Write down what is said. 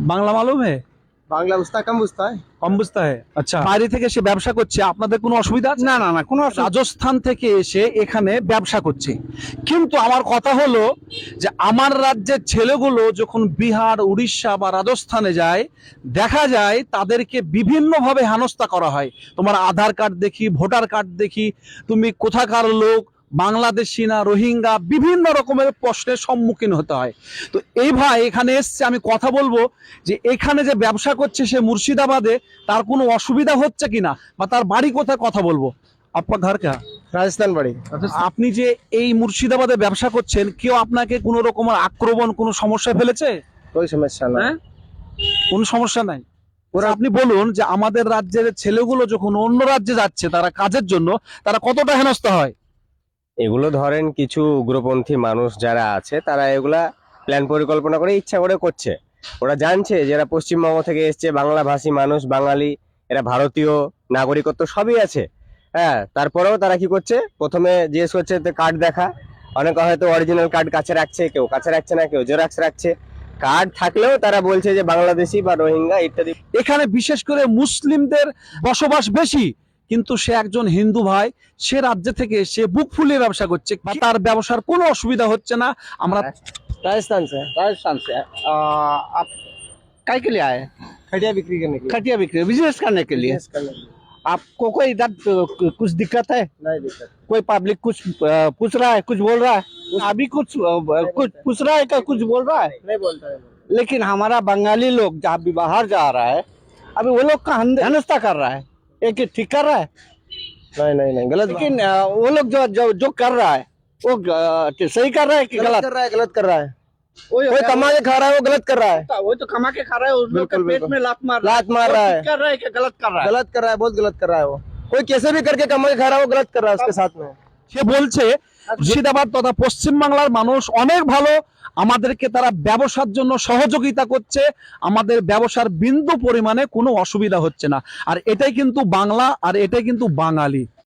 বাংলা মালুম হে? बांग्ला उसका कम बुझता है। কম বুঝতে হয়। আচ্ছা, বাইরে থেকে এসে ব্যবসা করছে, আপনাদের কোনো অসুবিধা আছে? না না না কোনো রাজস্থান থেকে এসে এখানে ব্যবসা করছে, কিন্তু আমার কথা হলো যে আমার রাজ্যের ছেলেগুলো যখন বিহার, উড়িষ্যা বা রাজস্থানে যায়, দেখা যায় তাদেরকে বিভিন্নভাবে হেনস্থা করা হয়। তোমার আধার কার্ড দেখি, ভোটার কার্ড দেখি, তুমি কোথাকার লোক, বাংলাদেশি না রোহিঙ্গা, বিভিন্ন রকমের প্রশ্নের সম্মুখীন হতে হয়। তো এই ভাই এখানে এসছে, আমি কথা বলবো যে এখানে যে ব্যবসা করছে সে মুর্শিদাবাদে, তার কোনো অসুবিধা হচ্ছে কিনা বা তার বাড়ি কোথায়, কথা বলবো। আপনার ঘর কা? राजस्थान बड़ी। আপনি যে এই মুর্শিদাবাদে ব্যবসা করছেন, কেউ আপনাকে কোনো রকমের আক্রমণ, কোনো সমস্যা ফেলেছে? कोई समस्या ना। হ্যাঁ, কোনো সমস্যা নাই। ওরা, আপনি বলুন যে আমাদের রাজ্যের ছেলেগুলো যখন অন্য রাজ্যে যাচ্ছে তারা কাজের জন্য, তারা কতটা হেনস্থা হয়? এগুলো ধরেন কিছু উগ্রপন্থী মানুষ যারা আছে তারা এগুলা প্ল্যান পরিকল্পনা করে ইচ্ছা করে করছে। ওরা জানছে যে এরা পশ্চিমবঙ্গ থেকে এসছে, বাংলা ভাষী মানুষ, বাঙালি, এরা ভারতীয় নাগরিকত্ব সবই আছে। হ্যাঁ, তারপরেও তারা কি করছে, প্রথমে জিজ্ঞেস করছে কার্ড দেখা। অনেকে হয়তো অরিজিনাল কার্ড কাছে রাখছে, কেউ কাছে রাখছে না, কেউ জেরক্স রাখছে। কার্ড থাকলেও তারা বলছে যে বাংলাদেশি বা রোহিঙ্গা ইত্যাদি। এখানে বিশেষ করে মুসলিমদের বসবাস বেশি, কিন্তু সে একজন হিন্দু ভাই, সে রাজ্য থেকে সে বুক ফুলিয়ে ব্যবসা করছে, বা তার ব্যবসার কোনো অসুবিধা হচ্ছে না। আমরা राजस्थान से। राजस्थान से आप काय के लिए आए? खटिया बिक्री करने के लिए। खटिया बिक्री बिजनेस करने के लिए। बिजनेस करने के लिए। आपको कोई इधर कुछ दिक्कत है? नहीं दिक्कत। कोई पब्लिक कुछ पूछ रहा है, कुछ बोल रहा है? अभी कुछ कुछ पूछ रहा है क्या, कुछ बोल रहा है? नहीं बोलता है। लेकिन हमारा बंगाली लोग जहाँ भी बाहर जा रहा है, अभी वो लोग का हेनस्था कर रहा है। एक ठीक कर रहा है, नहीं नहीं नहीं, गलत लेकिन वो लोग जो जो जो कर रहा है वो सही कर रहा है कि गलत गलत? कर रहा है, गलत कर रहा है। वही कोई कमा के खा रहा है, वो गलत कर रहा है। वो तो कमा के खा रहा है, उस लोग के बिल्कुल, पेट बिल्कुल। में लात मार लात मार वो रहा ठीक है। कर रहा है कि गलत कर रहा है? गलत कर रहा है, बहुत गलत कर रहा है वो। कोई कैसे भी करके कमा के खा रहा है, वो गलत कर रहा है उसके साथ में। সে বলছে মুর্শিদাবাদ তথা পশ্চিম বাংলার মানুষ অনেক ভালো, আমাদেরকে তারা ব্যবসার জন্য সহযোগিতা করছে, আমাদের ব্যবসার বিন্দু পরিমাণে কোনো অসুবিধা হচ্ছে না। আর এটাই কিন্তু বাংলা, আর এটাই কিন্তু বাঙালি।